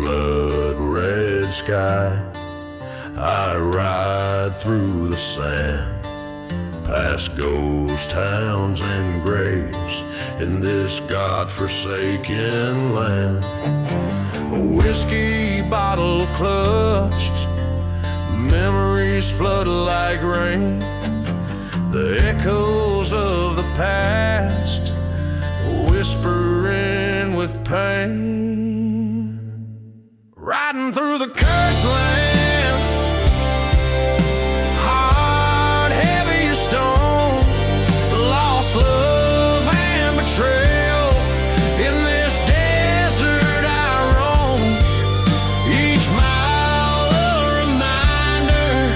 blood red sky. I ride through the sand, past ghost towns and graves in this God-forsaken land. A whiskey bottle clutched, memories flood like rain. The echoes of the past whispering with pain. Riding through the cursed land, heart heavy as stone, lost love and betrayal. In this desert I roam, each mile a reminder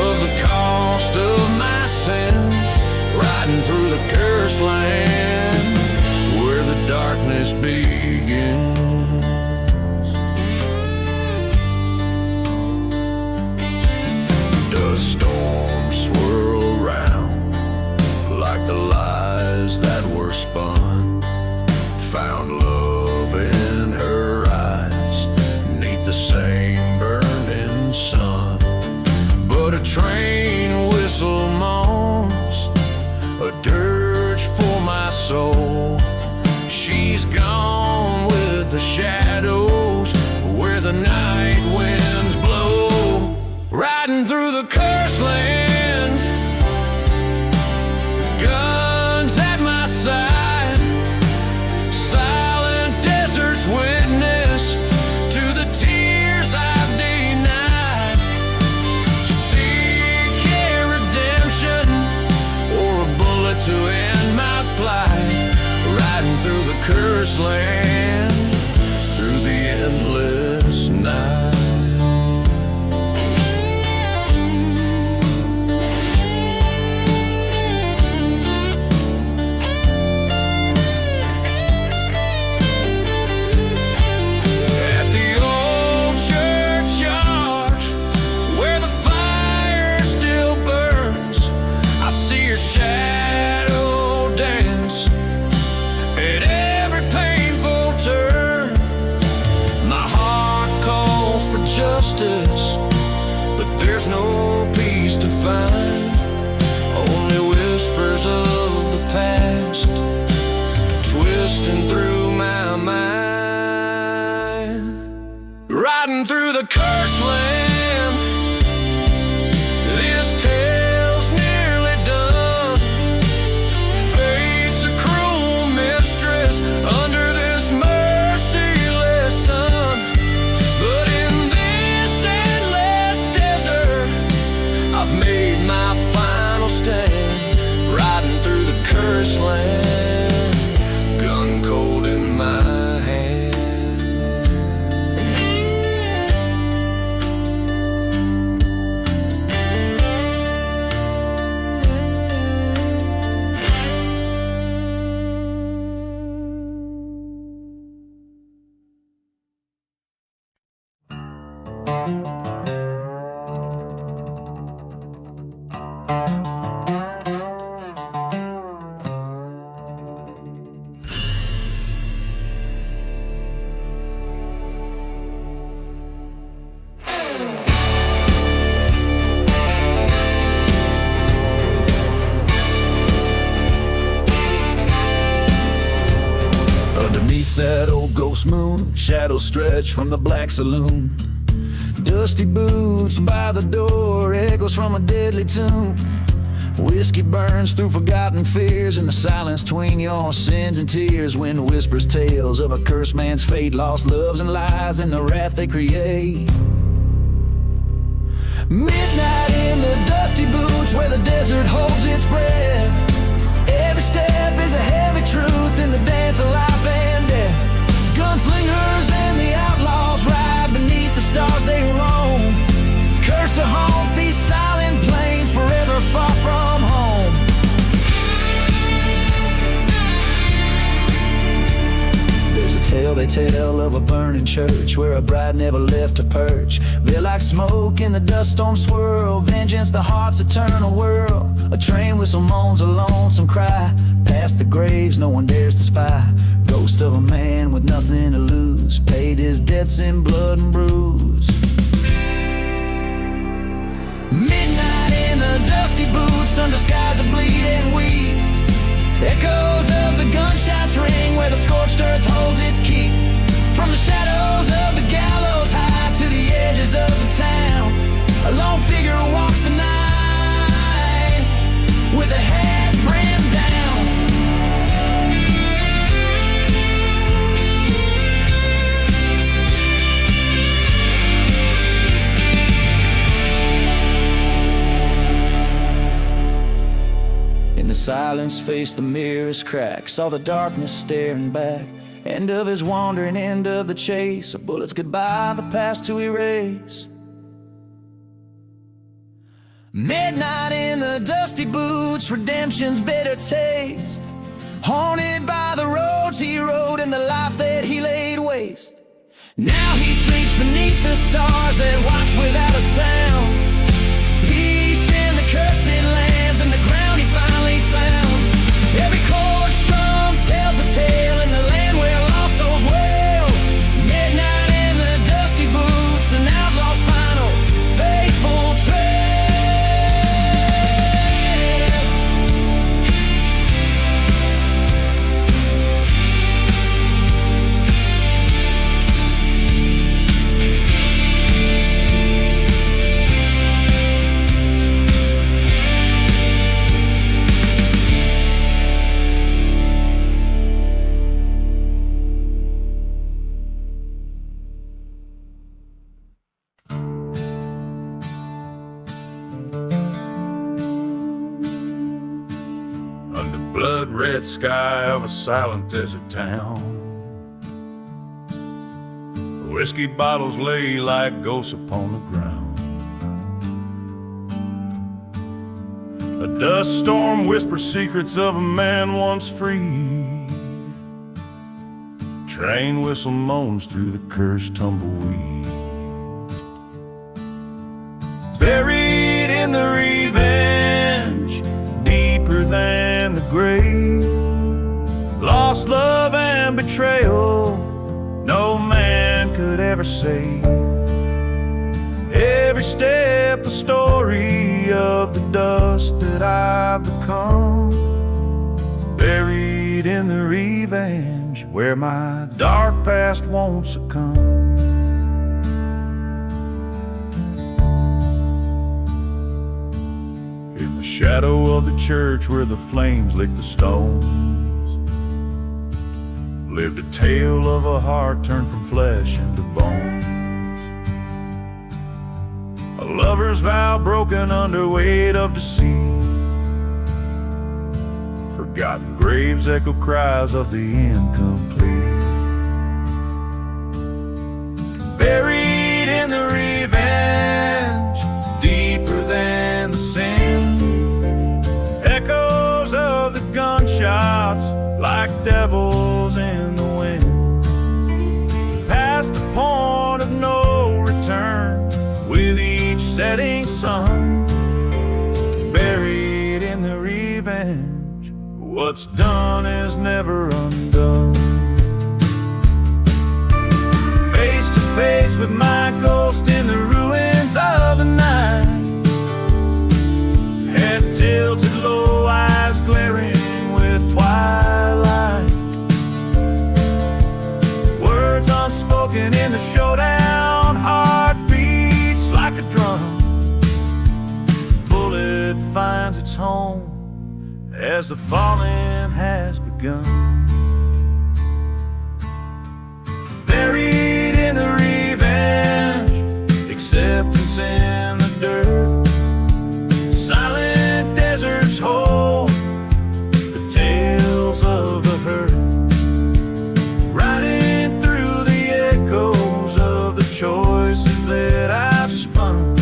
of the cost of my sins. Riding through the cursed land, where the darkness begins. Dust storms swirl around like the lies that were spun. Found love in her eyes, neath the same burning sun. But a train whistle moans, a dirge for my soul. She's gone with the shadows, where the night winds blow. Riding through the cursed land, guns at my side, silent desert's witness to the tears I've denied. Seeking redemption or a bullet to end my plight. Riding through the cursed land, through the endless night. At the old churchyard, where the fire still burns, I see your shadow dance at every painful turn. My heart calls for justice, but there's no peace to find. Only whispers of the past twisting through my mind. Riding through the cursed land, this tale's nearly done. Fate's a cruel mistress under this merciless sun. But in this endless desert, I've made my final stand. Riding through the cursed land, gun cold in my hand. Underneath that old ghost moon, shadows stretch from the black saloon. Dusty boots by the door, echoes from a deadly tune. Whiskey burns through forgotten fears in the silence between your sins and tears. Wind whispers tales of a cursed man's fate, lost loves and lies and the wrath they create. Midnight in the dusty boots where the desert holds its breath. Every step is a heavy truth in the dance of life and death. Gunslingers and the outlaws ride beneath the stars they roam. Cursed to haunt these silent plains forever far from home. There's a tale they tell of a burning church where a bride never left her perch. Veil like smoke in the dust storm swirl, vengeance the heart's eternal whirl. A train whistle moans a lonesome cry, past the graves no one dares to spy. Ghost of a man with nothing to lose, paid his debts in blood and bruise. Midnight in the dusty boots, under skies of bleeding wheat. Echoes of the gunshots ring where the scorched earth holds its keep. From the shadows of the gallows high to the edges of the town, a lone figure walks the night with a head brimmed down. In the silence faced the mirror's crack, saw the darkness staring back. End of his wandering, end of the chase, a bullet's goodbye, the past to erase. Midnight in the dusty boots, redemption's bitter taste. Haunted by the roads he rode and the life that he laid waste. Now he sleeps beneath the stars that watch without a sound. Peace in the cursed lands and the ground he finally found. Every chord strum tells the tale in the land where lost souls wail. Midnight in the dusty boots, an outlaw's final faithful trail. Blood-red sky of a silent desert town, whiskey bottles lay like ghosts upon the ground. A dust storm whispers secrets of a man once free. Train whistle moans through the cursed tumbleweed. Buried in the revenge, deeper than the grave. Lost love and betrayal, no man could ever save. Every step a story of the dust that I've become. Buried in the revenge, where my dark past won't succumb. In the shadow of the church where the flames lick the stones, lived a tale of a heart turned from flesh into bones. A lover's vow broken under weight of deceit. Forgotten graves echo cries of the incomplete. Buried in the revenge, deeper than the sin. Echoes of the gunshots like devils in the wind. Past the point of no return with each setting sun. Buried in the revenge, what's done is never undone. Face to face with my ghost in the ruins of the night. Head tilted low, eyes glaring with twilight. Words unspoken in the showdown, heart beats like a drum. Bullet finds its home as the falling has begun. Buried in the revenge, acceptance in the dirt. Silent deserts hold the tales of the hurt. Riding through the echoes of the choices that I've spun.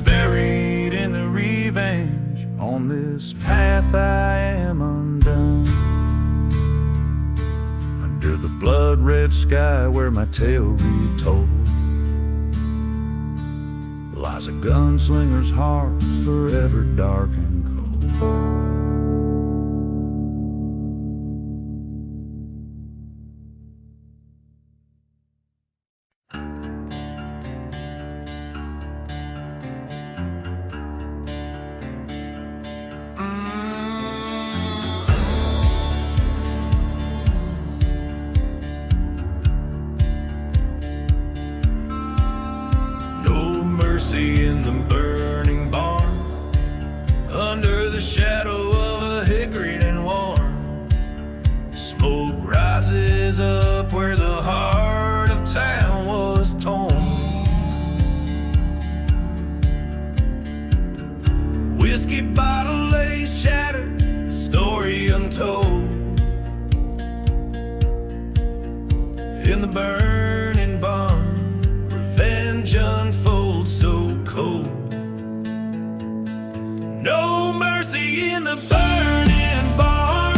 Buried in the revenge, on this path I am undone. Under the blood-red sky where my tale retold lies a gunslinger's heart forever dark and cold. mercy in the burning barn, under the shadow of a hickory and warm. Smoke rises up where the heart of town was torn. Whiskey bottle lay shattered, story untold. In the burning barn, revenge unfolds so cold. No mercy in the burning barn,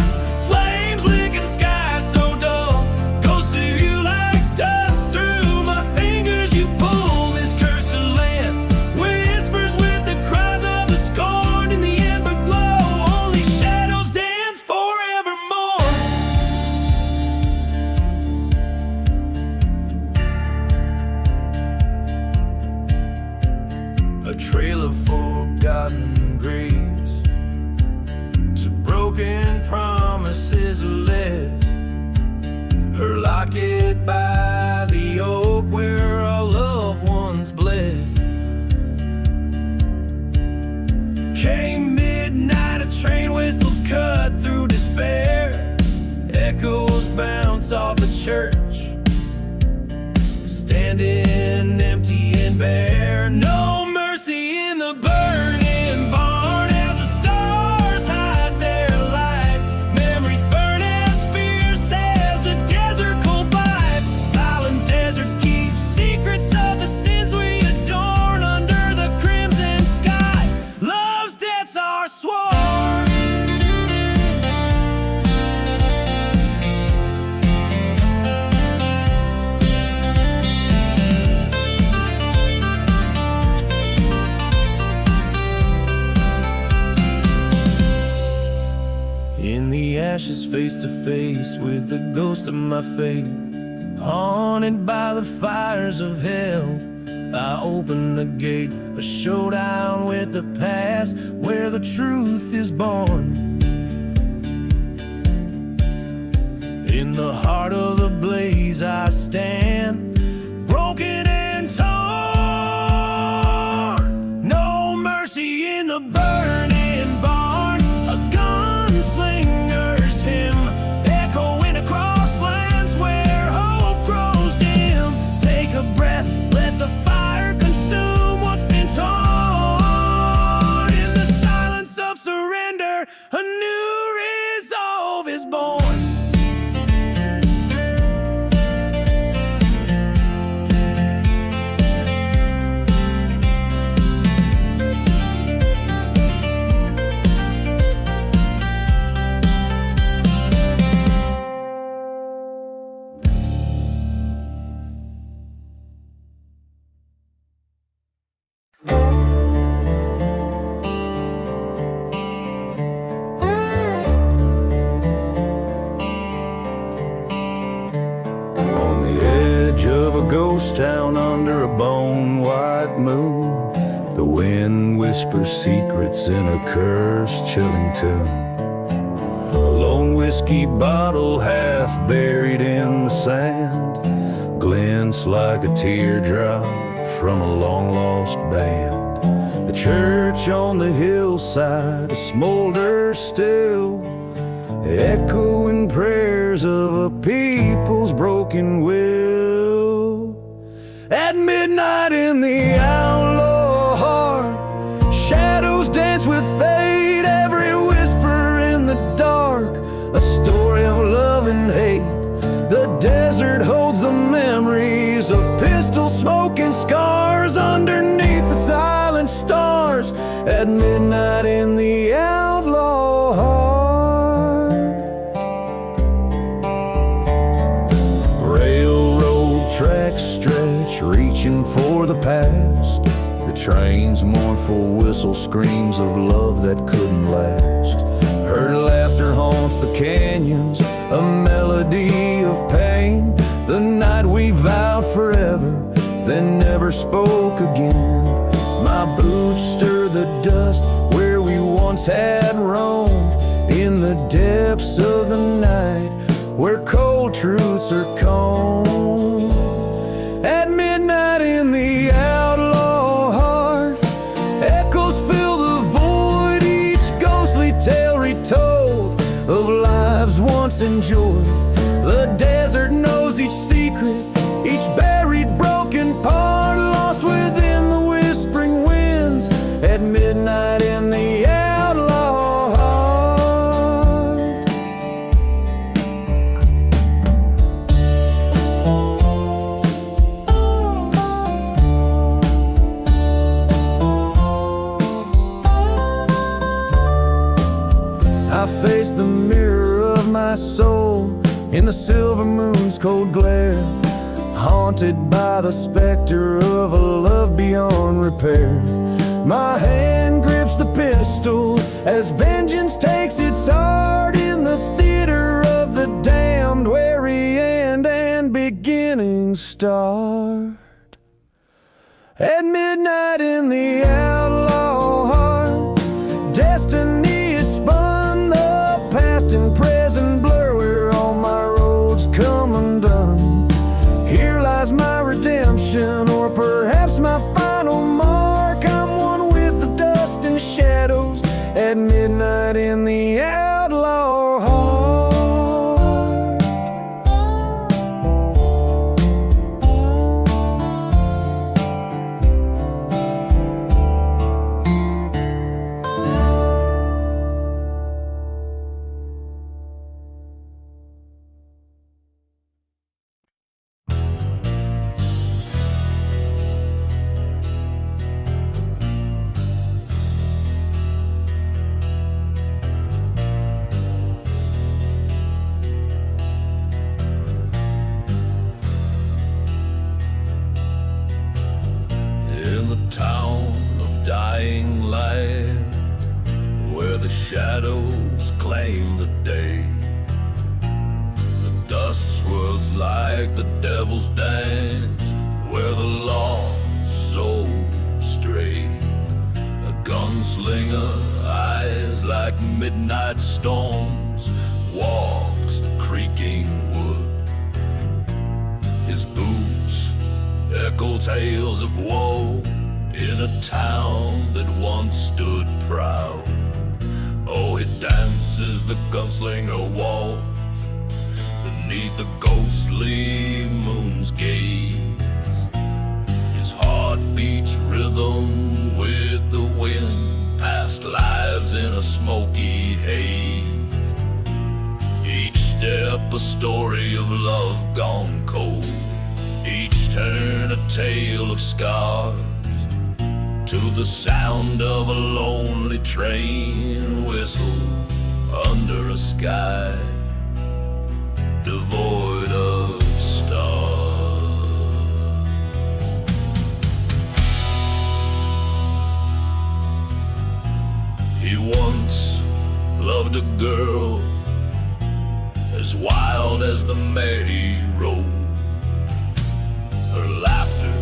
flames licking sky so dull. Goes to you like dust through my fingers. You pull this cursed land, whispers with the cries of the scorned. In the ember glow, only shadows dance forevermore. A trail of forgotten graves, to broken promises led. Her locket by the oak where our loved ones bled. Came midnight, a train whistle cut through despair. Echoes bounce off a church, standing empty and bare. No mercy in the burning barn, as the stars hide their light. Memories burn as fierce as the desert cold bites. Silent deserts keep secrets of the sins we adorn under the crimson sky. Love's debts are sworn. In the ashes, face to face with the ghost of my fate, haunted by the fires of hell, I open the gate. A showdown with the past, where the truth is born. In the heart of the blaze I stand, broken and torn. No mercy in the burning barn, a gunslinger's hymn, echoing across lands where hope grows dim. Take a breath, let the fire consume what's been torn. In the silence of surrender, a new resolve is born. Ghost town under a bone-white moon, the wind whispers secrets in a cursed, chilling tune. A lone whiskey bottle half buried in the sand glints like a teardrop from a long-lost band. The church on the hillside smolders still, echoing prayers of a people's broken will. At midnight in the outlaw heart, shadows dance with fate. Every whisper in the dark, a story of love and hate. The desert holds the memories of pistol smoke and scars underneath the silent stars. At midnight in the outlaw heart, railroad tracks stretch, reaching for the past. The train's mournful whistle screams of love that couldn't last. Her laughter haunts the canyons, a melody of pain. The night we vowed forever, then never spoke again. My boots stir the dust where we once had roamed, in the depths of the night where cold truths are combed. At midnight in the outlaw heart, and joy. The desert knows each secret, each buried broken part, lost within the whispering winds at midnight in the outlaw heart. I face the mirror of my soul in the silver moon's cold glare, haunted by the specter of a love beyond repair. My hand grips the pistol as vengeance takes its art in the theater of the damned, where end and beginning start. At midnight in the outlaw heart, destiny is spun, the past and present blur, where all my roads come undone. Here lies my redemption, or perhaps my final mark. I'm one with the dust and shadows at midnight in the outlaw heart. Shadows claim the day. The dust swirls like the devil's dance, where the lost souls stray. A gunslinger, eyes like midnight storms, walks the creaking wood. His boots echo tales of woe in a town that once stood proud. Oh, he dances the gunslinger waltz beneath the ghostly moon's gaze. His heart beats rhythm with the wind, past lives in a smoky haze. Each step a story of love gone cold, each turn a tale of scars. To the sound of a lonely train whistle under a sky devoid of stars. He once loved a girl as wild as the merry road. Her laughter,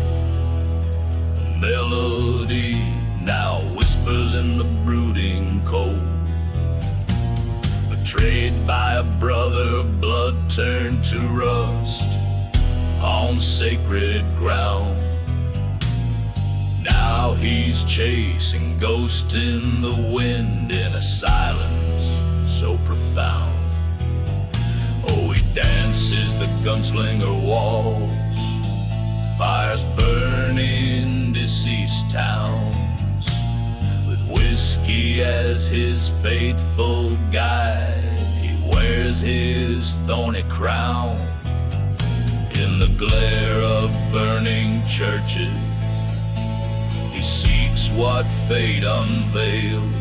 melody, now whispers in the brooding cold. Betrayed by a brother, blood turned to rust on sacred ground. Now he's chasing ghosts in the wind in a silence so profound. Oh, he dances the gunslinger waltz, fires burn in deceased towns, with whiskey as his faithful guide. He wears his thorny crown in the glare of burning churches. He seeks what fate unveils.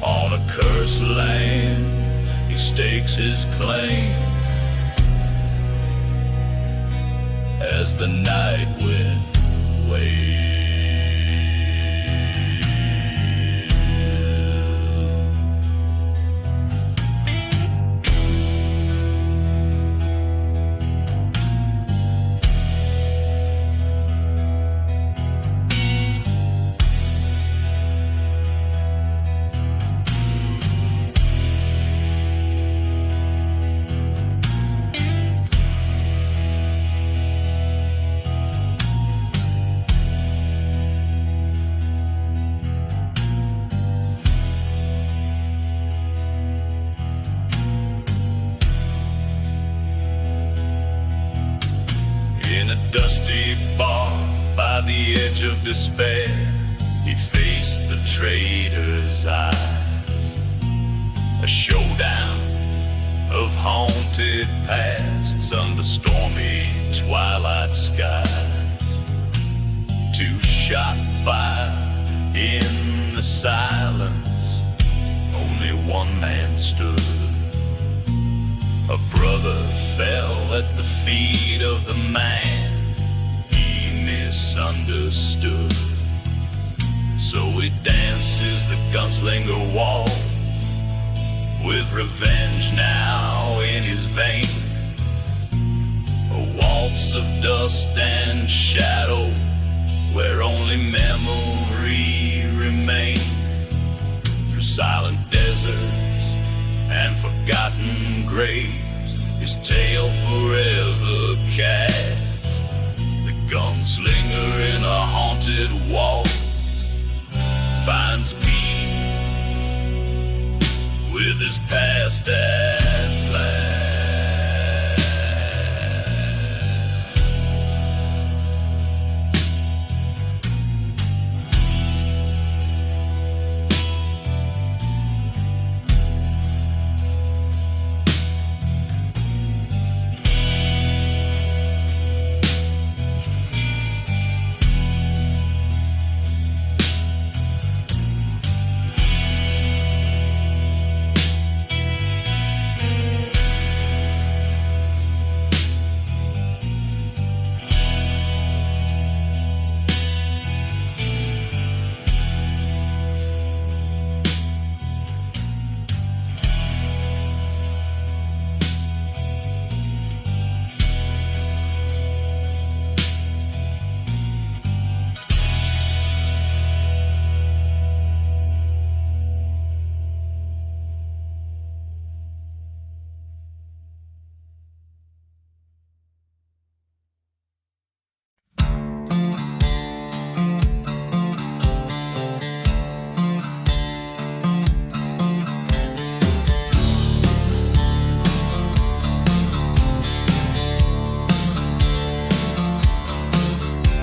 On a cursed land, he stakes his claim as the night wind waves. bar by the edge of despair, he faced the traitor's eye. A showdown of haunted pasts under stormy twilight skies. Two shot fire in the silence, only one man stood. A brother fell at the feet of the man he misunderstood. So he dances the gunslinger waltz, with revenge now in his veins. A waltz of dust and shadow, where only memory remains. Through silent deserts and forgotten graves, his tale forever cast. The gunslinger in a haunted waltz finds peace with his past at last.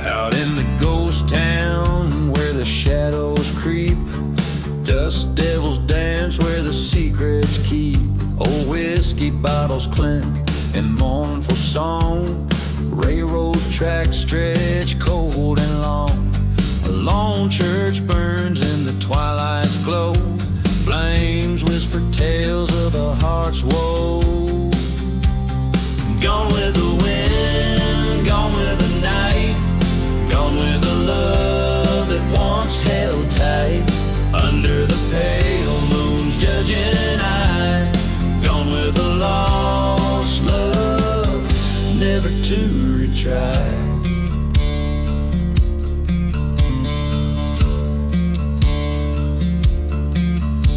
Out in the ghost town where the shadows creep, dust devils dance where the secrets keep. Old whiskey bottles clink in mournful song. Railroad tracks stretch cold and long. A lone church burns in the twilight's glow. Flames whisper tales of a heart's woe. Gone with the wind, gone with the night, gone with the love that once held tight. Under the pale moon's judging eye, gone with the lost love, never to retry.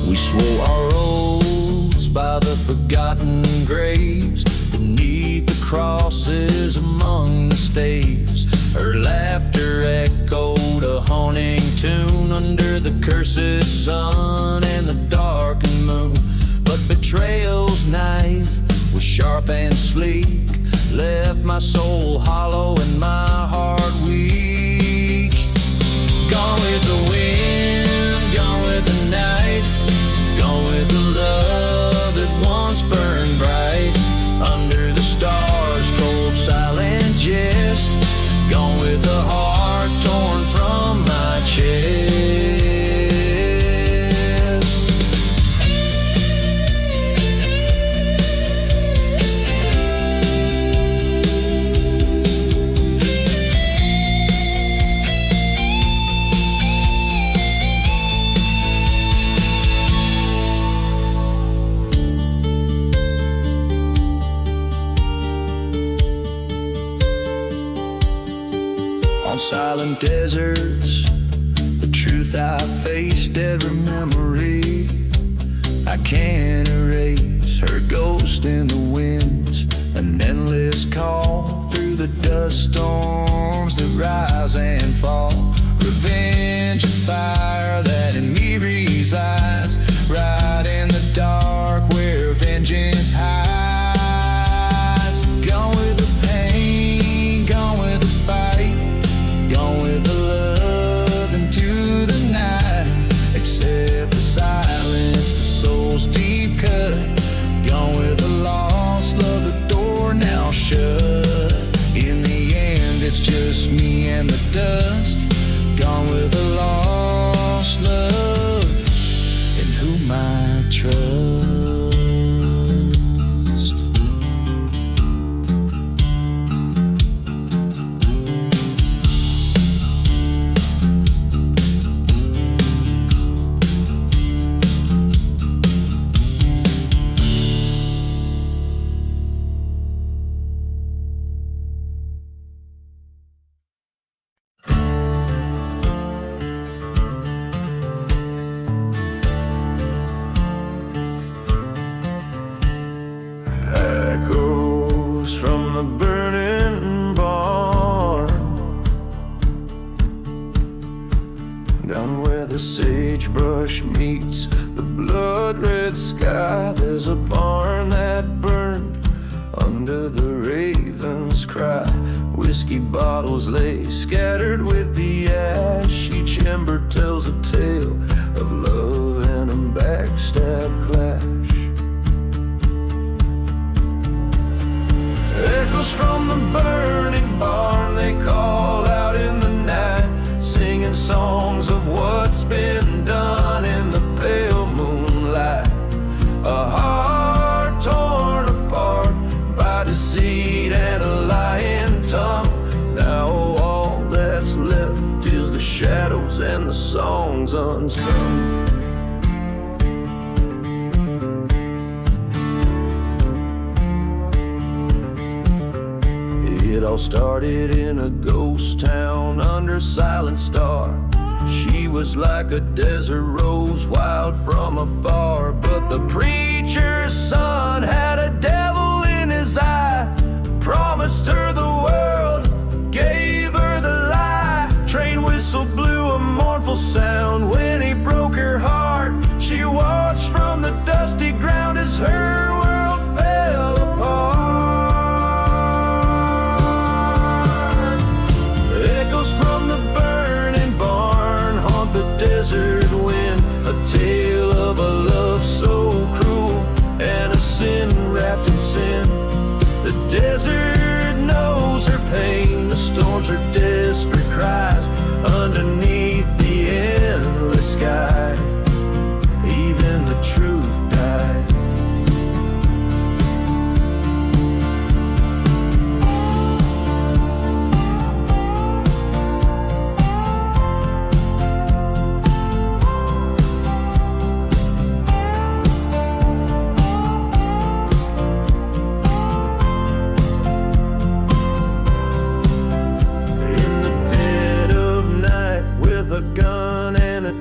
We swore our oaths by the forgotten graves, beneath the crosses among the staves. Her laughter echoed a haunting tune under the cursed sun and the darkened moon. But betrayal's knife was sharp and sleek, left my soul hollow and my heart weak. Gone with the wind, gone with the night, gone with the love that once burned bright. Under the stars, cold silent jest, gone with the heart torn from my chest. On silent deserts, the truth I faced, every memory I can't erase. Her ghost in the winds, an endless call through the dust storms that rise and fall. Revenge, a fire that in me resides, right in the dark where vengeance hides. Gone with the pain, gone with the spite, dust, gone with a lost love, in whom I trust. Echoes from the burning barn, down where the sagebrush meets the blood-red sky. There's a barn that burned under the raven's cry. Whiskey bottles lay scattered with the ash. Each ember tells a tale of love and a backstab clash. Echoes from the burning barn, they call out in the night, singing songs of what's been done in the pale moonlight. A heart torn apart by deceit and a lying tongue. Now all that's left is the shadows and the songs unsung. It all started in a ghost town under a silent star. She was like a desert rose, wild from afar. But the preacher's son had a devil in his eye, promised her the world, gave her the lie. Train whistle blew a mournful sound when he broke her heart. She watched from the dusty ground as her world fell apart. From the burning barn haunt the desert wind, a tale of a love so cruel and a sin wrapped in sin. The desert knows her pain, the storms are desperate cries underneath the endless sky. Even the truth died.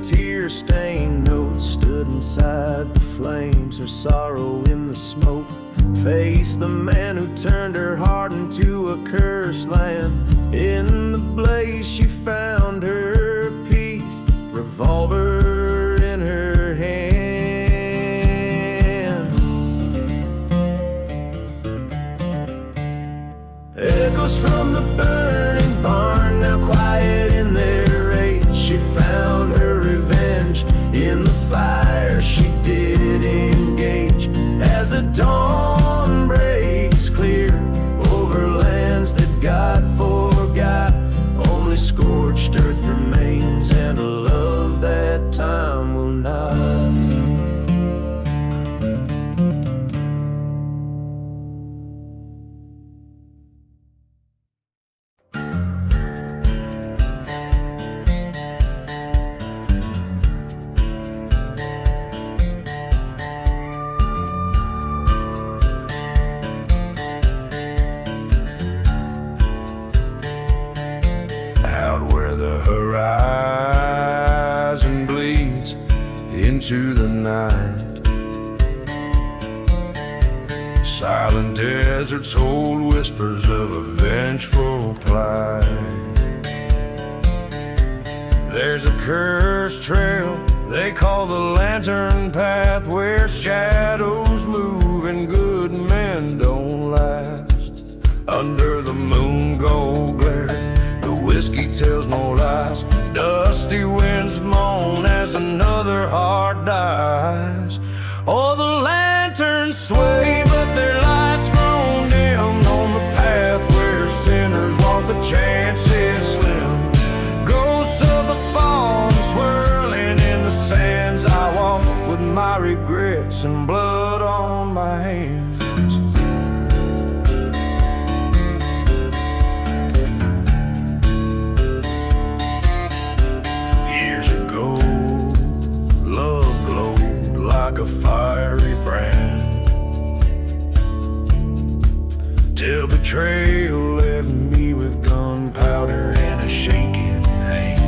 Tear-stained notes stood inside the flames, her sorrow in the smoke. Faced the man who turned her heart into a cursed land. In the blaze she found her peace, revolver in her hand. Echoes from the burning barn, now quiet in their rage. She found her revenge in the fire she did engage. As the dawn breaks clear over lands that God forgot, only scorched earth remains and a love that time will not. Horizon bleeds into the night. Silent deserts hold whispers of a vengeful plight. There's a cursed trail they call the lantern path, where shadows move and good men don't last. Under the moon gold glare, the whiskey tells no lies. Dusty winds moan as another heart dies. Oh, the lanterns sway, but their lights grown dim on the path where sinners walk. The chance is slim hearts and blood on my hands. Years ago, love glowed like a fiery brand, till betrayal left me with gunpowder and a shaking hand.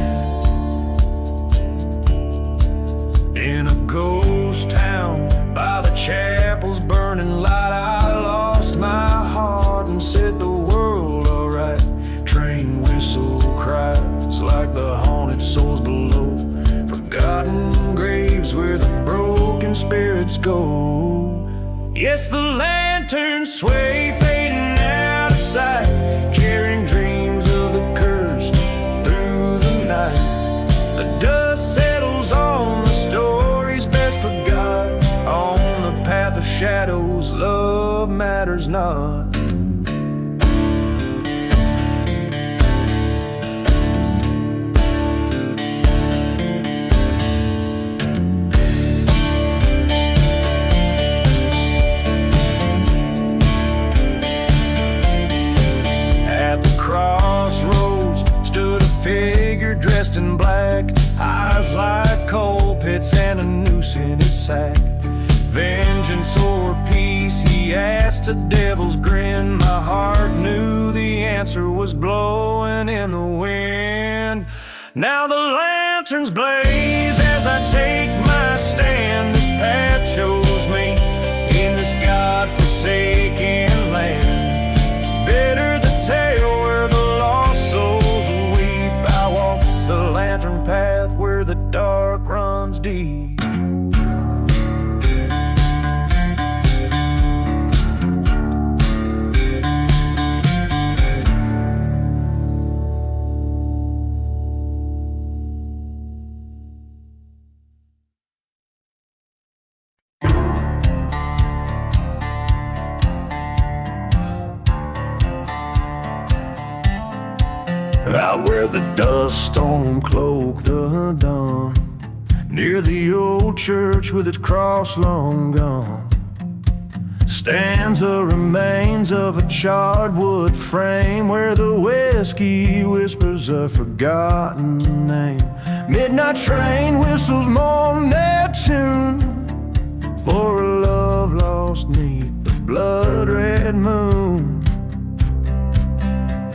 In a ghost town by the chapel's burning light, I lost my heart and set the world alright. Train whistle cries like the haunted souls below, forgotten graves where the broken spirits go. Yes, the lanterns sway, fading out of sight, carrying dreams of the cursed through the night. The dust settles on the stories best forgot. On the path of shadows, love matters not. Dressed in black, eyes like coal pits and a noose in his sack. Vengeance or peace, he asked, a devil's grin. My heart knew the answer was blowing in the wind. Now the lanterns blaze as I take my stand. This path chose me in this God-forsaken land. Bitter the tale where the lost souls lantern path where the dark runs deep. Out where the dust storm cloak the dawn, near the old church with its cross long gone, stands the remains of a charred wood frame where the whiskey whispers a forgotten name. Midnight train whistles mourn their tune for a love lost neath the blood-red moon.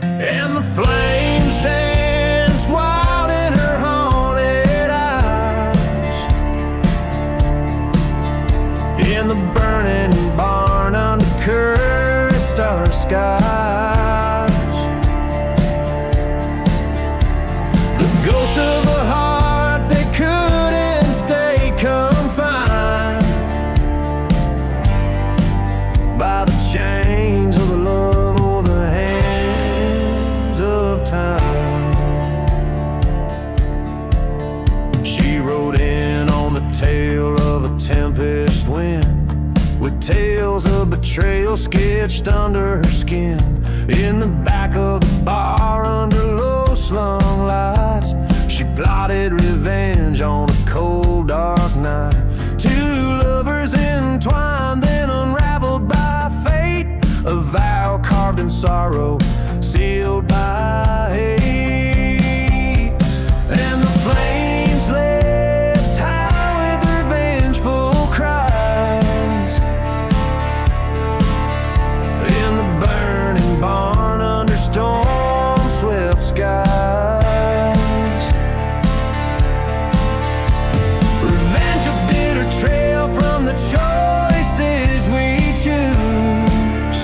And the flame stands wild in her haunted eyes, in the burning barn under cursed star skies. The ghost of a heart that couldn't stay confined by the chains of the love or the hands of time. She rode in on the tail of a tempest wind, with tales of betrayal sketched under her skin. In the back of the bar under low slung lights, she plotted revenge on a cold dark night. Two lovers entwined, then unraveled by fate, a vow carved in sorrow, sealed by hate. And the flames left high with their vengeful cries, in the burning barn under storm-swept skies. Revenge a bitter trail from the choices we choose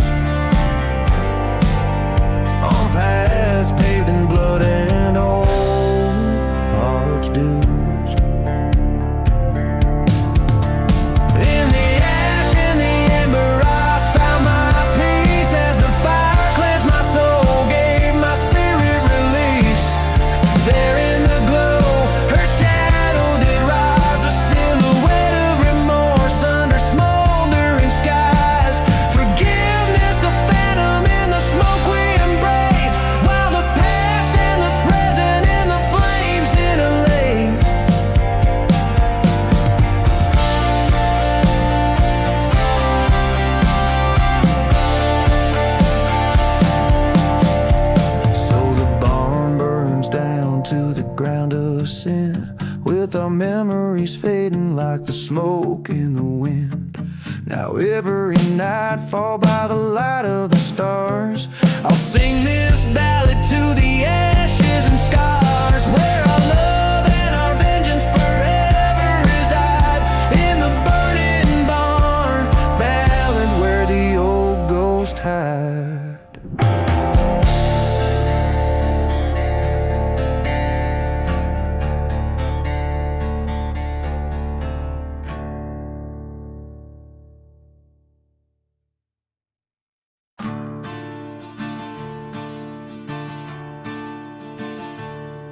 on past to the ground of sin, with our memories fading like the smoke in the wind. Now every night fall by the light of the stars, I'll sing this ballad to the ashes and scars, where our love and our vengeance forever reside, in the burning barn, ballad where the old ghost hide.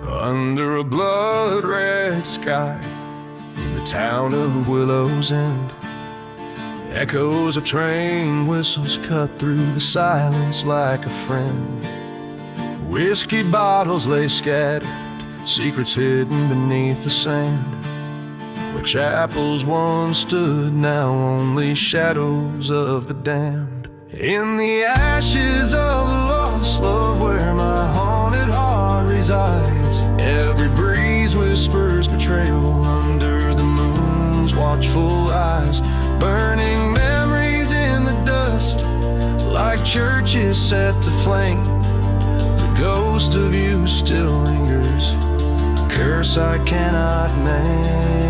Under a blood-red sky, in the town of Willow's End, echoes of train whistles cut through the silence like a friend. Whiskey bottles lay scattered, secrets hidden beneath the sand. Where chapels once stood, now only shadows of the damned. In the ashes of the lost love, where my haunted heart resides, every breeze whispers betrayal under the moon's watchful eyes. Burning memories in the dust, like churches set to flame. The ghost of you still lingers, a curse I cannot name.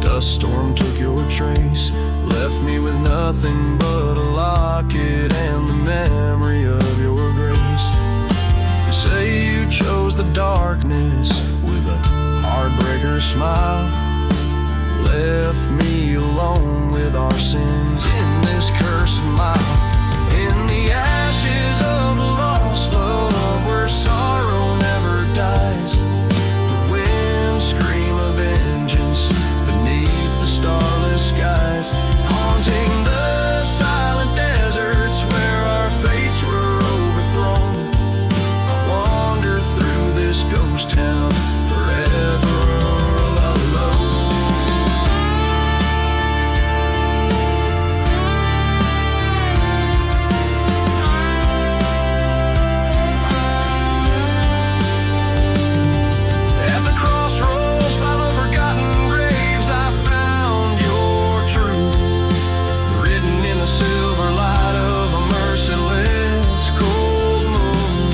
A storm took your trace, left me with nothing but a locket and the memory of your grace. You say you chose the darkness with a heartbreaker smile, left me alone with our sins in this cursed mile. In the ashes of the lost love, where sorrow never dies, the winds scream of vengeance beneath the starless skies, haunting the silent deserts where our fates were overthrown. I wander through this ghost town forever alone. At the crossroads by the forgotten graves, I found your truth, written in the silver light of a merciless cold moon.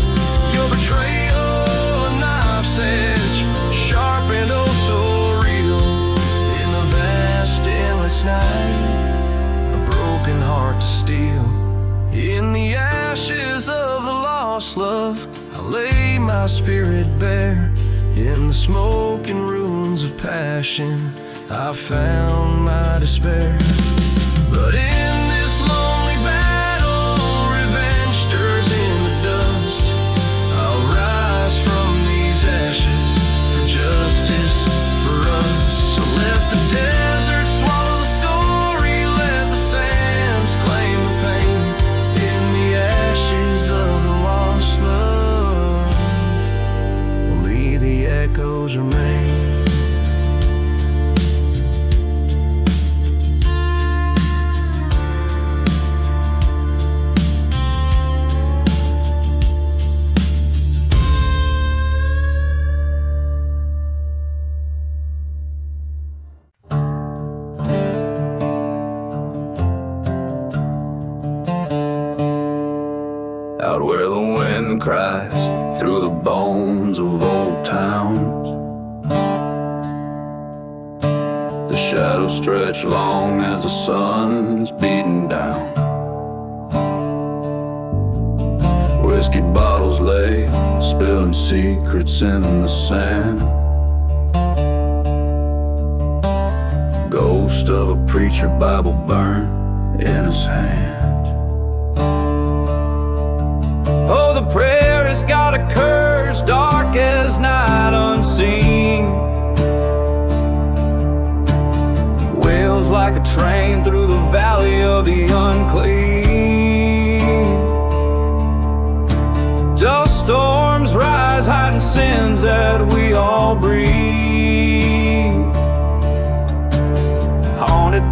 Your betrayal, a knife's edge, sharp and oh so real, in the vast endless night, a broken heart to steal. In the ashes of the lost love, I lay my spirit bare. In the smoke and ruins of passion, I found my despair. But in this lonely battle, revenge stirs in the dust. I'll rise from these ashes for justice, for us. So let the desert swallow the story, let the sands claim the pain. In the ashes of the lost love, only the echoes remain. Out where the wind cries through the bones of old towns, the shadows stretch long as the sun's beating down. Whiskey bottles lay, spilling secrets in the sand. Ghost of a preacher, Bible burned in his hand. Oh, the prayer has got a curse, dark as night unseen. Wails like a train through the valley of the unclean. Dust storms rise, hiding sins that we all breathe.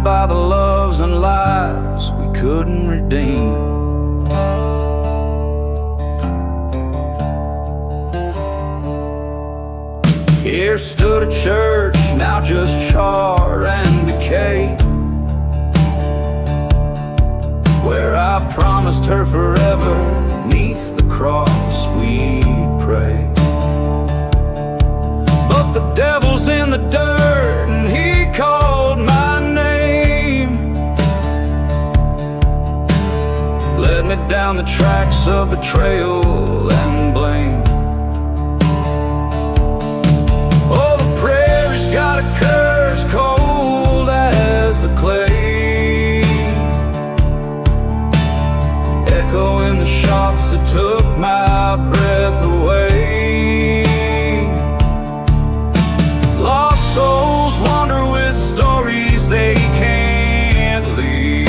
outlaw by the loves and lives we couldn't redeem. Here stood a church, now just char and decay, where I promised her forever, 'neath the cross we'd pray. But the devil's in the dirt and he called my name, led me down the tracks of betrayal and blame. Oh, the prairie's got a curse cold as the clay, echoing the shots that took my breath away. Lost souls wander with stories they can't leave,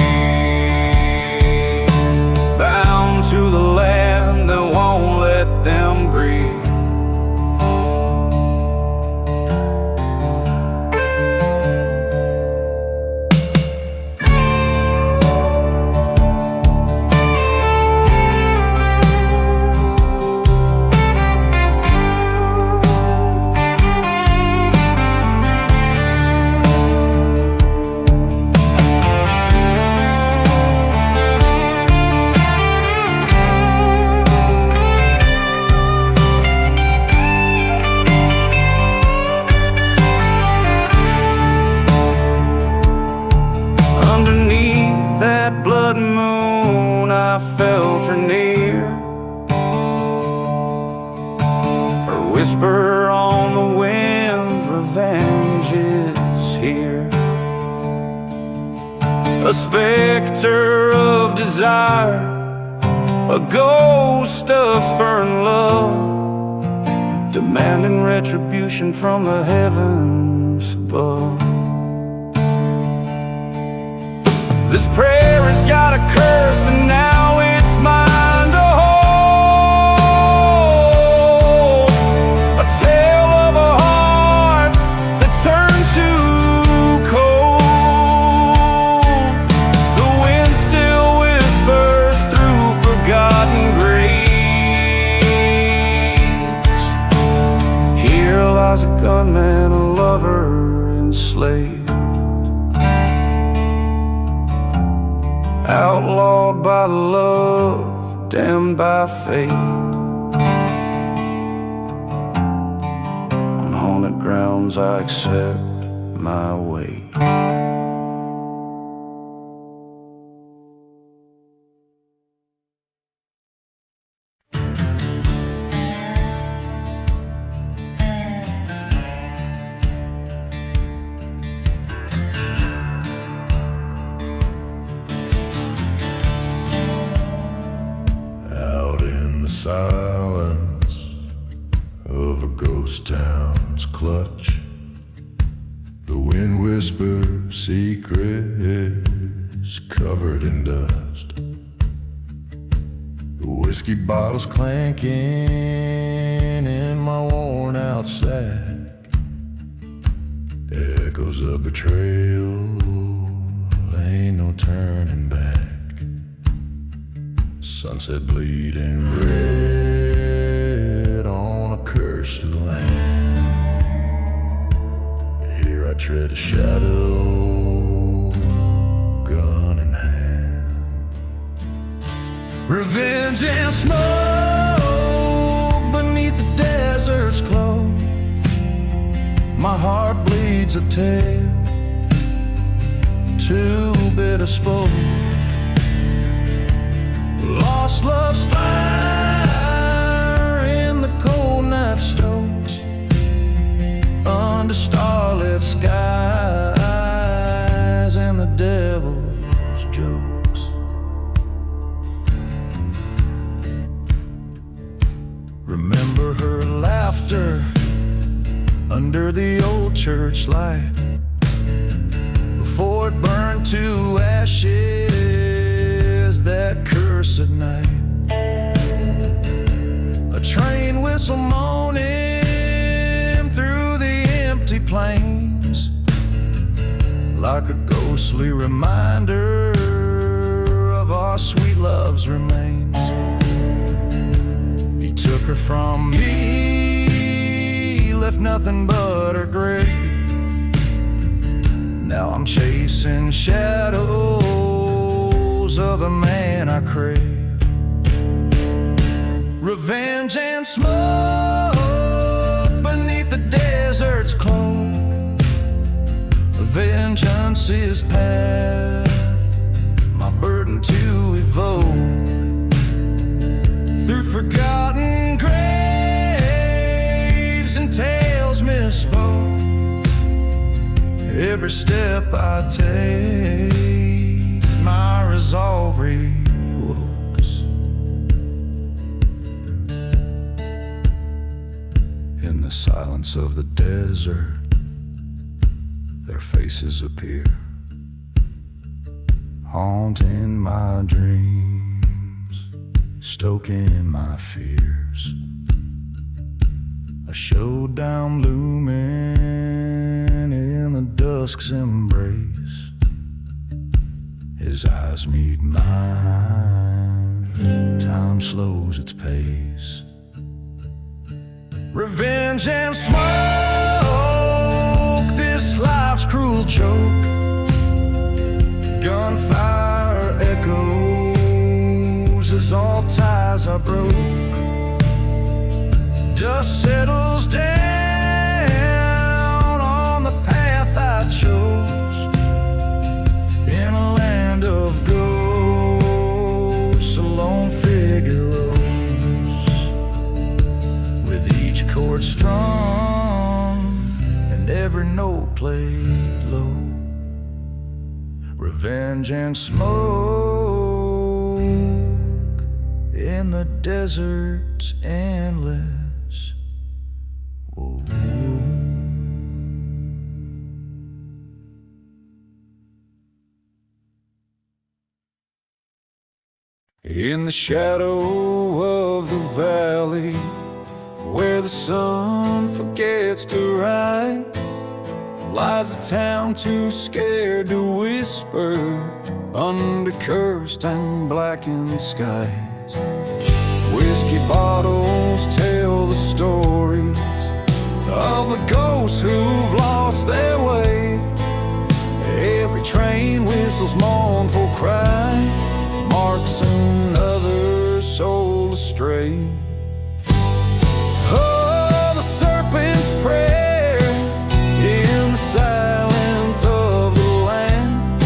bound to the land that won't let them grieve. Blood moon, I felt her near, her whisper on the wind, revenge is here. A specter of desire, a ghost of spurned love, demanding retribution from the heavens above. This prayer has got a curse and now it's mine to hold, a tale of a heart that turned too cold. The wind still whispers through forgotten graves. Here lies a gunman, a lover enslaved, outlawed by love, damned by fate. On haunted grounds I accept my way. Silence of a ghost town's clutch, the wind whispers secrets covered in dust. The whiskey bottles clanking in my worn out sack, echoes of betrayal, ain't no turning back. Sunset bleeding red on a cursed land. Here I tread a shadow, gun in hand. Revenge and smoke beneath the desert's glow. My heart bleeds a tale too bitter spoke. Lost love's fire in the cold night stokes, under starlit skies and the devil's jokes. Remember her laughter under the old church light, before it burned to ashes that cursed night. A train whistle moaning through the empty plains, like a ghostly reminder of our sweet love's remains. He took her from me, left nothing but her grave. Now I'm chasing shadows of the man I crave. Revenge and smoke beneath the desert's cloak. Vengeance is path, my burden to evoke. Through forgotten graves and tales misspoke, every step I take, my resolve rewokes. In the silence of the desert, their faces appear, haunting my dreams, stoking my fears. A showdown looming in the dusk's embrace. His eyes meet mine, time slows its pace. Revenge and smoke, this life's cruel joke. Gunfire echoes as all ties are broke. Dust settles down on the path I chose. In a land of ghosts, a lone figure rose, with each chord strong and every note played low. Revenge and smoke in the desert's endless. Whoa. In the shadow of the valley, where the sun forgets to rise, lies a town too scared to whisper under cursed and blackened skies. Whiskey bottles tell the stories of the ghosts who've lost their way. Every train whistles mournful cry, marks another soul astray. Oh, the serpent's prayer in the silence of the land,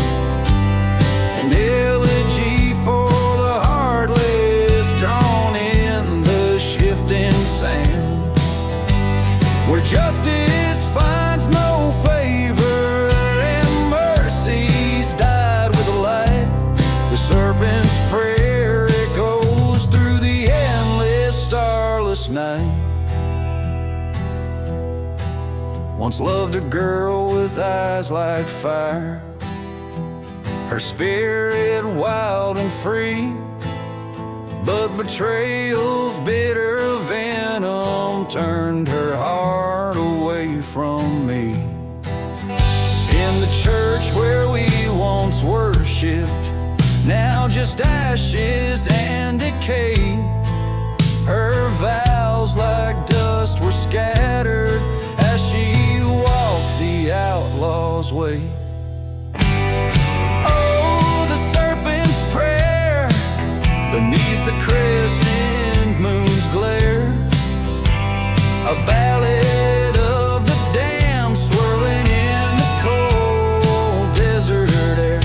an elegy for the heartless drawn in the shifting sand, where justice finds no favor and mercy's died with a light. The serpent's prayer echoes through the endless starless night. Once loved a girl with eyes like fire, her spirit wild and free, but betrayal's bitter venom turned her heart away from me. In the church where we once worshipped, now just ashes and decay, her vows like dust were scattered as she walked the outlaw's way. Oh, the serpent's prayer beneath the crescent moon's glare, a ballad of the damned swirling in the cold desert air,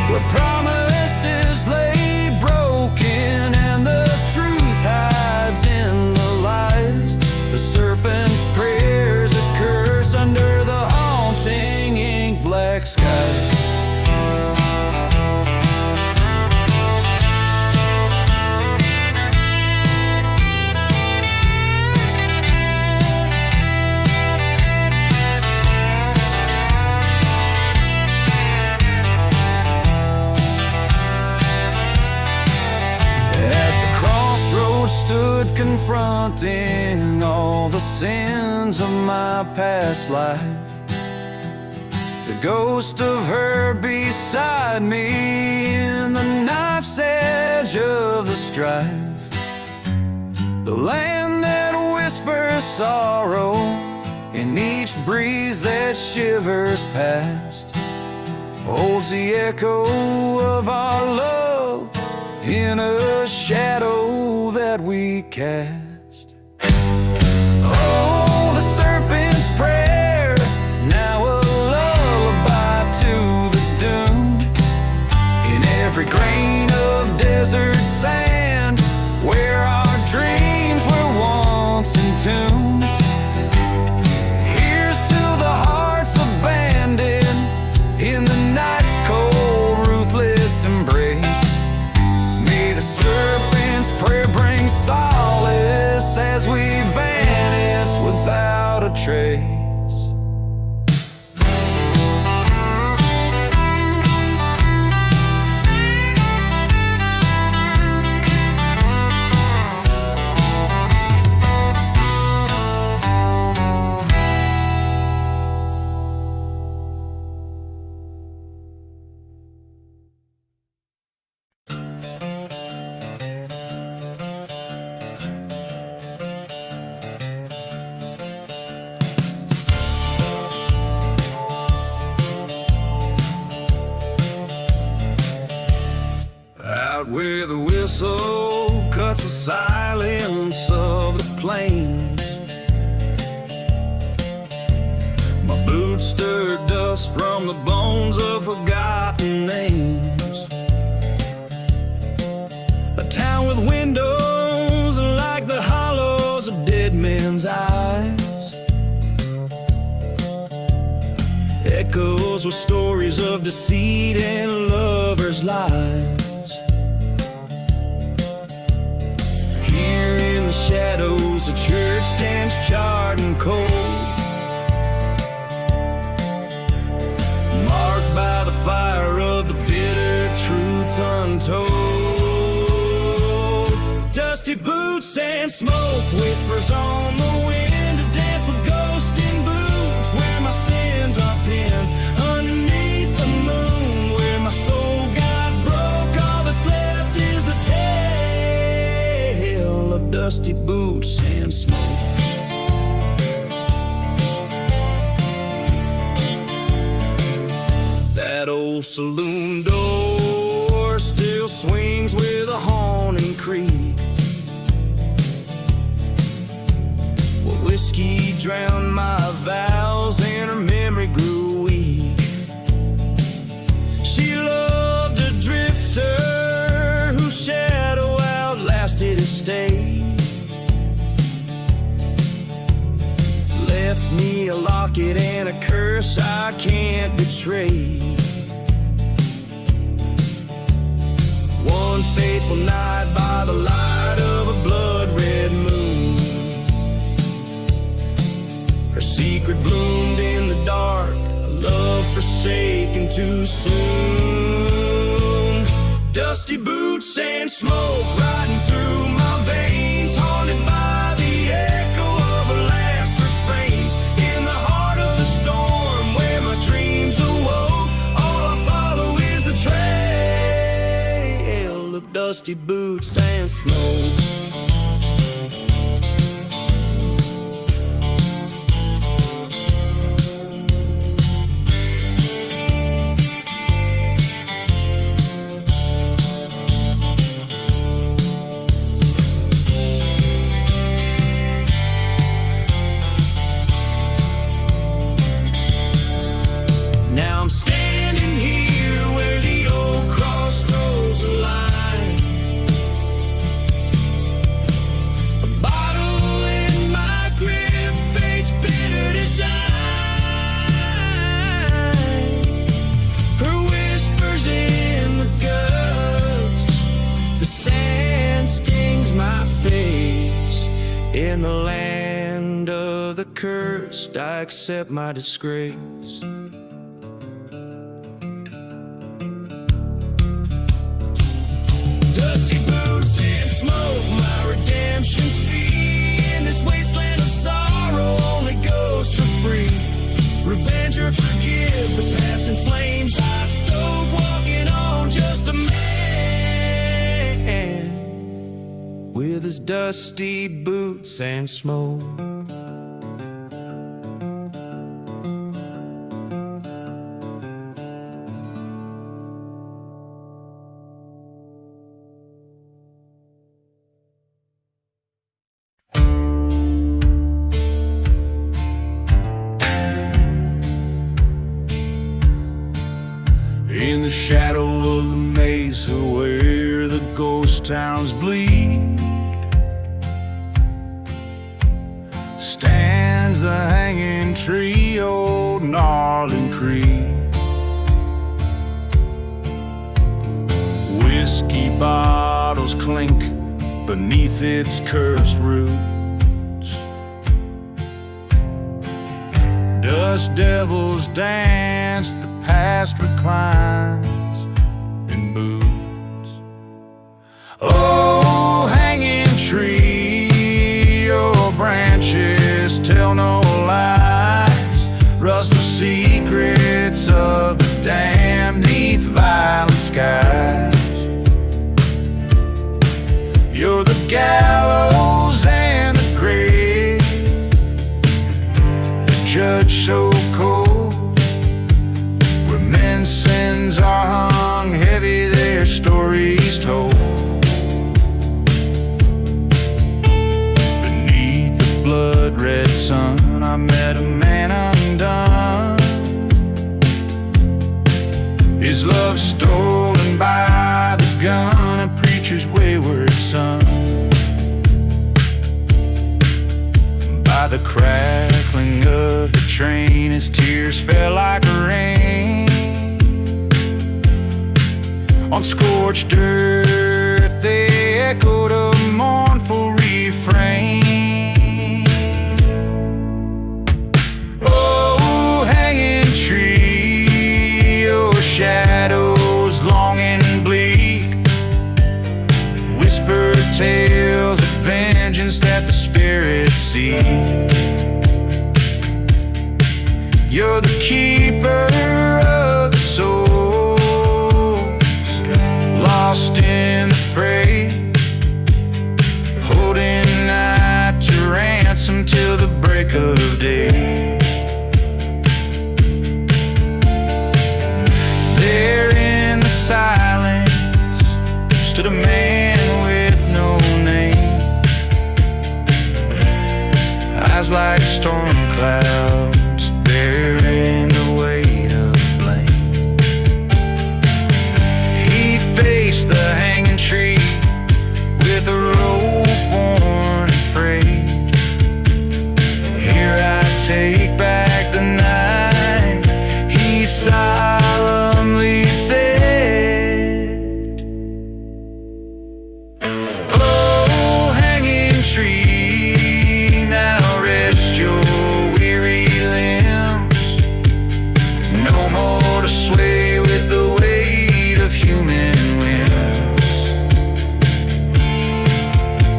where promises lay broken and the truth hides in the lies. The serpent's prayer's a curse under the haunting ink black sky. Stood confronting all the sins of my past life. ghost of her beside me in the knife's edge of the strife. The land that whispers sorrow in each breeze that shivers past holds the echo of our love in a shadow that we cast. Oh, the serpent's prayer, now a lullaby to the doomed. In every grain of desert sand, where our dreams were once entombed. Here's to the hearts abandoned in the night's cold, ruthless embrace. May the serpent's prayer bring solace as we vanish without a trace. Where the whistle cuts the silence of the plains, my boots stir dust from the bones of forgotten names. A town with windows like the hollows of dead men's eyes, echoes with stories of deceit and lovers' lives. Shadows, the church stands charred and cold, marked by the fire of the bitter truths untold. Dusty boots and smoke, whispers on the wind, to dance with ghosts in boots, where my sins are pinned underneath the moon, where my soul got broke. All that's left is the tale of dusty boots and smoke. That old saloon door still swings with a haunting creak. Well, whiskey drowned my vows and her memory grew weak. She loved a drifter whose shadow outlasted his stay. Left me a locket and a curse I can't betray. One fateful night by the light of a blood-red moon, her secret bloomed in the dark, a love forsaken too soon. Dusty boots and smoke riding through my veins, haunted by the echo of her last refrains. In the heart of the storm where my dreams awoke, all I follow is the trail of dusty boots and smoke. Now I'm standing here where the old crossroads align, a bottle in my grip, fate's bitter design. Her whispers in the gusts, the sand stings my face. In the land of the cursed, I accept my disgrace. Dusty boots and smoke, my redemption's fee. In this wasteland of sorrow, only ghosts are free. Revenge or forgive, the past dusty boots and smoke. In the shadow of the mesa where the ghost towns bleed, stands the hanging tree, old gnarly creek. Whiskey bottles clink beneath its cursed roots. Dust devils dance, the past reclines in boots. Oh, hanging tree, your branches tell no lies. Rust the secrets of the damned neath violent skies. You're the gallows and the grave, the judge so cold, where men's sins are hung heavy, their stories told. Beneath the blood-red sun, I met a man undone, his love stolen by the gun, a preacher's wayward son. By the crackling of the train, his tears fell like rain. On scorched earth they echoed a mournful refrain. Oh, hanging tree, your shadows long and bleak, whisper tales of vengeance that the spirits seek. You're the keeper of the souls, lost in the fray, holding night to ransom till the break of day. There in the silence stood a man with no name, eyes like storm clouds bearing the weight of blame. He faced the hanging tree with a rope worn and frayed. Here I take back the night, he solemnly said. Oh, hanging tree, now rest your weary limbs, no more to sway with the weight of human whims.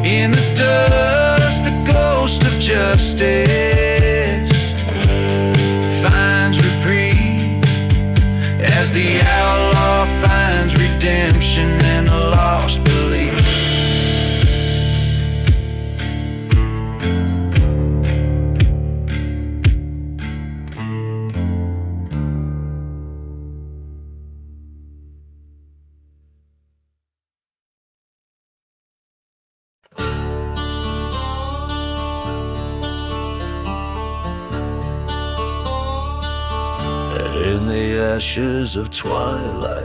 In the dust, the ghost of justice finds reprieve, as the outlaw finds redemption and the lost belief. In the ashes of twilight,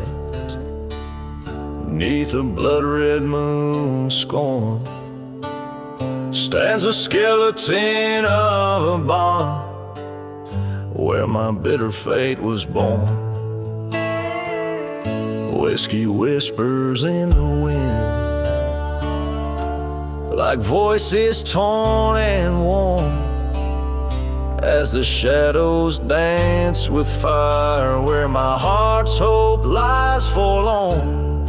neath a blood-red moon scorn, stands a skeleton of a barn where my bitter fate was born. Whiskey whispers in the wind, like voices torn and worn, as the shadows dance with fire where my heart's hope lies forlorn.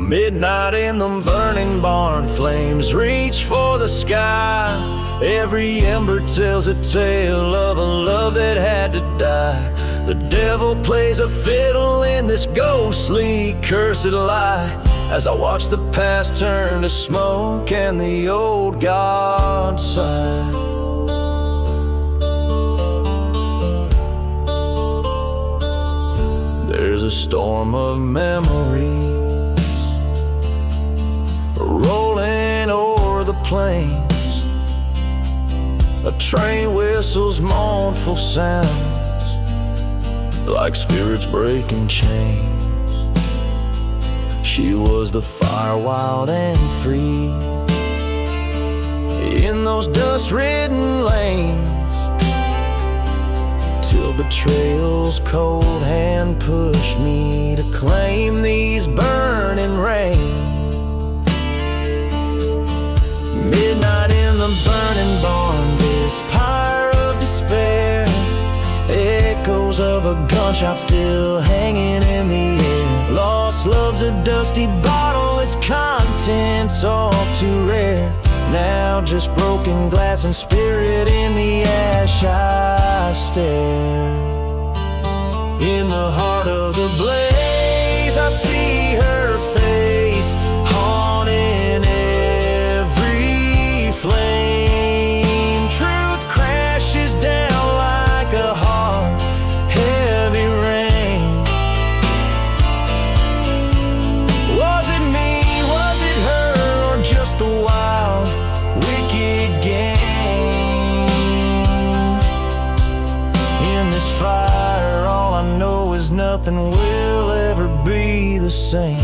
Midnight in the burning barn, flames reach for the sky. Every ember tells a tale of a love that had to die. The devil plays a fiddle in this ghostly, cursed lie, as I watch the past turn to smoke and the old gods sigh. There's a storm of memories rolling o'er the plains. A train whistles mournful sounds like spirits breaking chains. She was the fire, wild and free, in those dust-ridden lanes, till betrayal's cold hand pushed me to claim these burning reins. Midnight in the burning barn, this pyre of despair, echoes of a gunshot still hanging in the air. Lost love's a dusty bottle, its contents all too rare. Now just broken glass and spirit in the ash I stare. In the heart of the blaze I see her face, haunting every flame. Truth crashes down like a hard, heavy rain. Was it me, was it her, or just the wild, wicked game? In this fire, all I know is nothing will ever be the same.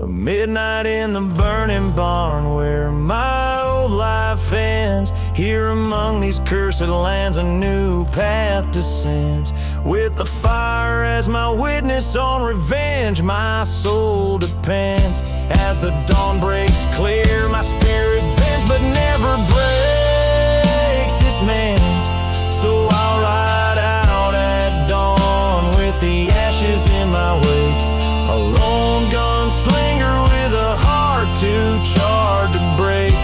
A midnight in the burning barn where my old life ends. Here among these cursed lands a new path descends. With the fire as my witness on revenge, my soul depends. As the dawn breaks clear, my spirit bends but never breaks, it mends. So I'll ride out at dawn with the ashes in my wake, a lone gunslinger with a heart too charred to break.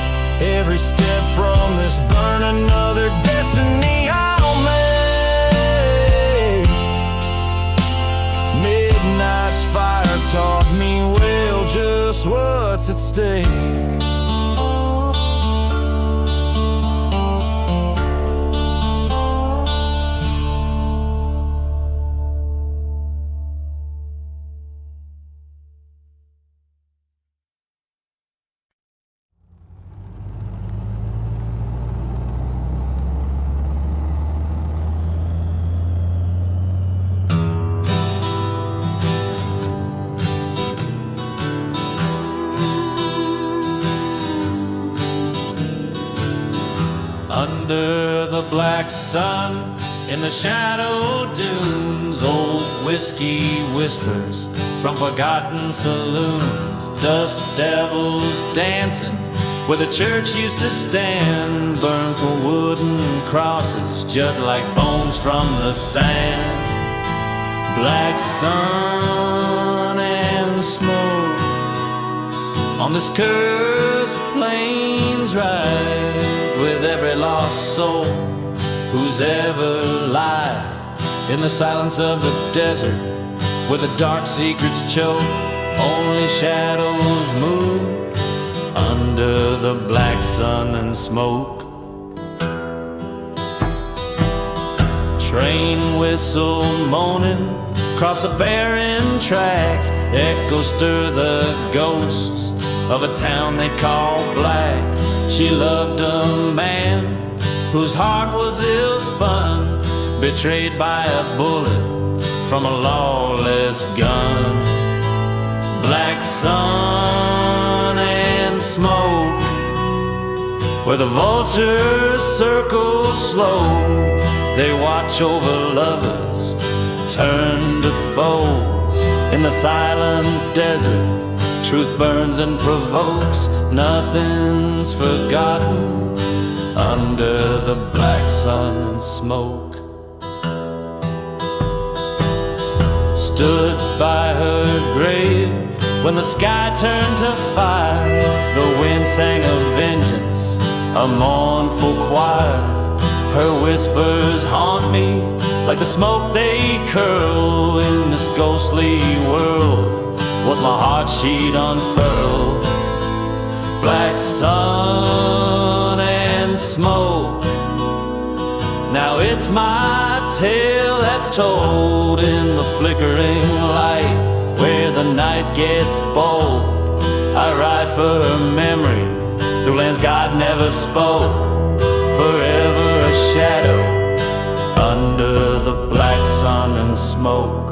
Every step from this burn, another destiny I'll make. Midnight's fire taught me well just what's at stake. Under the black sun, in the shadow dunes, old whiskey whispers from forgotten saloons. Dust devils dancing where the church used to stand, burned for wooden crosses, jut like bones from the sand. Black sun and smoke on this cursed plains ride, with every lost soul who's ever lied in the silence of the desert, where the dark secrets choke. Only shadows move under the black sun and smoke. Train whistle moaning across the barren tracks, echoes stir the ghosts of a town they call black. She loved a man whose heart was ill-spun, betrayed by a bullet from a lawless gun. Black sun and smoke, where the vultures circle slow. They watch over lovers turn to foes in the silent desert. Truth burns and provokes, nothing's forgotten under the black sun and smoke. Stood by her grave when the sky turned to fire. The wind sang of vengeance, a mournful choir. Her whispers haunt me like the smoke they curl. In this ghostly world, was my heart she'd unfurl. Black sun and smoke, now it's my tale that's told in the flickering light where the night gets bold. I ride for her memory through lands God never spoke. Forever a shadow under the black sun and smoke.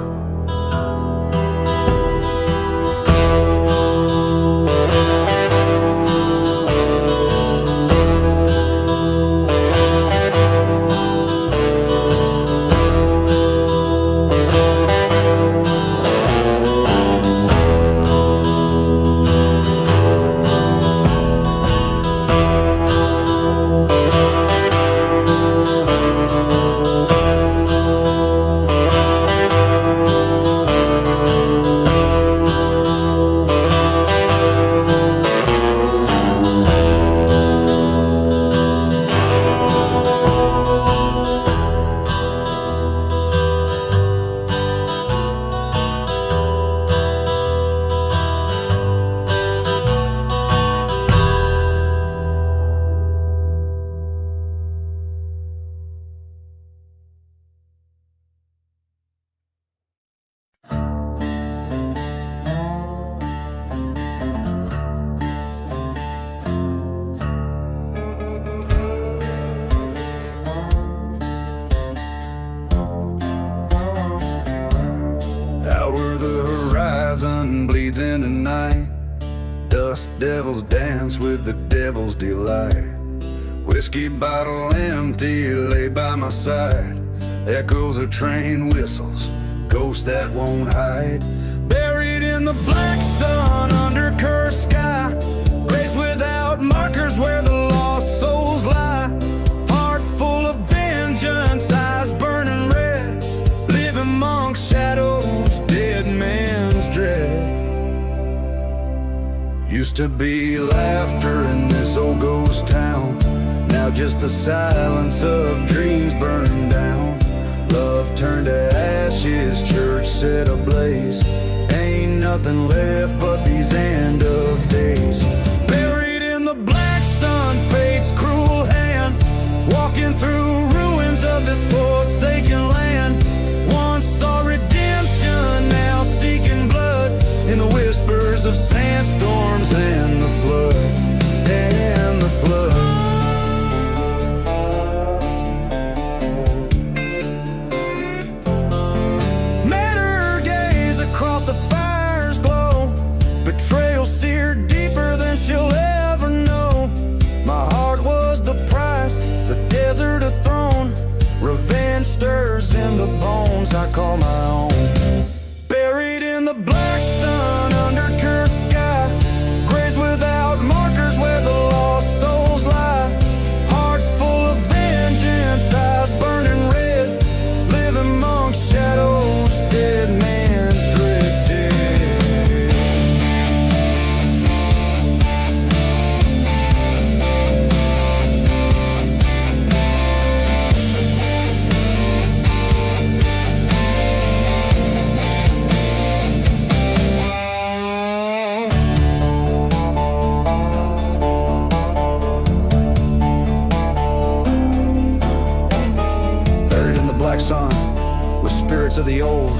Bleeds into night. Dust devils dance with the devil's delight. Whiskey bottle empty lay by my side. Echoes of train whistles, ghosts that won't hide. Buried in the black sun under cursed sky. Graves without markers where the lost souls lie. Heart full of vengeance, eyes burning red. Live amongst shadows, dead man's dread. Used to be laughter in this old ghost town. Now just the silence of dreams burned down. Love turned to ashes, church set ablaze. Ain't nothing left but these end of days. Buried in the black sun, fate's cruel hand. Walking through ruins of this forsaken land. Once saw redemption, now seeking blood. In the whispers of sandstorms and the flood. And the flood. Met her gaze across the fire's glow. Betrayal seared deeper than she'll ever know. My heart was the price, the desert a throne. Revenge stirs in the bones I call my own. Buried in the black sun under cursed sky. Graves without markers where the lost souls lie. Heart full of vengeance, eyes burning red. Live amongst shadows, dead man's drifted. Black sun with spirits of the old.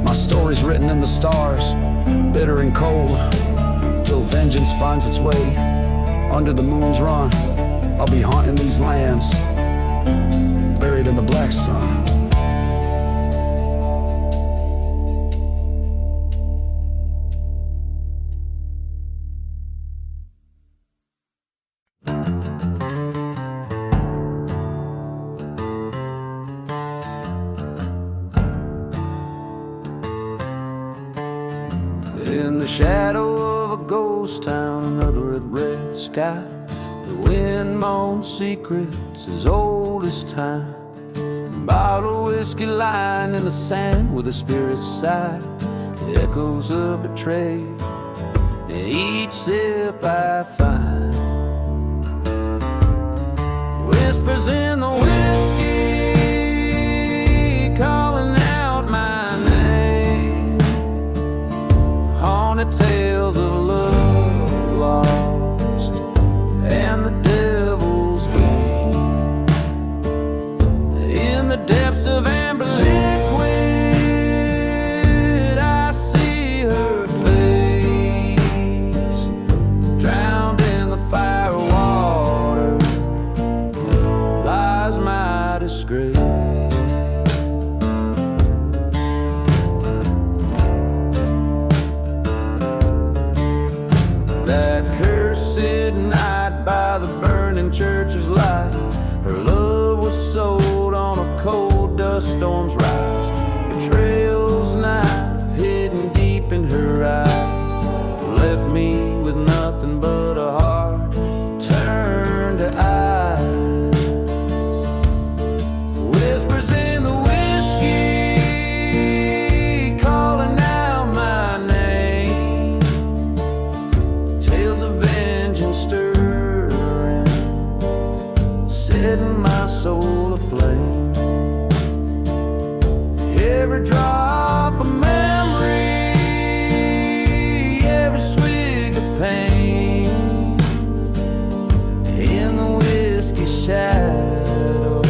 My story's written in the stars, bitter and cold. Till vengeance finds its way under the moon's run. I'll be haunting these lands, buried in the black sun. In the shadow of a ghost town under a red sky, the wind moans secrets as old as time. Bottle whiskey lying in the sand where the spirits sigh. The echoes of betrayal in each sip I find. Whispers in the wind. disgrace. That cursed night by the burning church's light, her love was sold on a cold dust storm's rise. Betrayal's knife hidden deep in her eyes left me with nothing but a heart turned to ice. Whispers in the whiskey calling out my name, tales of vengeance stirring, setting my soul aflame. Every drop of memory, every swig of pain, in the whiskey shadow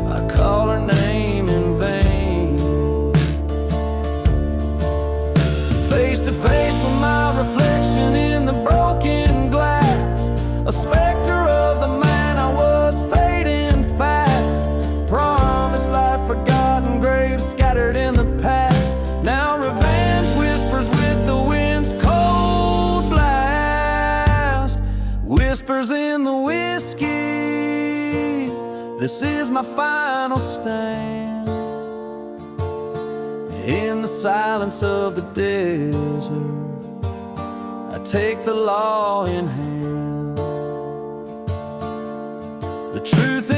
I call her name in vain. Face to face with my reflection in the broken glass, a specter of the man I was fading fast. Promised life forgotten, graves scattered in the past. Now revenge whispers with the wind's cold blast. Whispers in the whiskey, this is my final stand. In the silence of the desert, I take the law in hand. The truth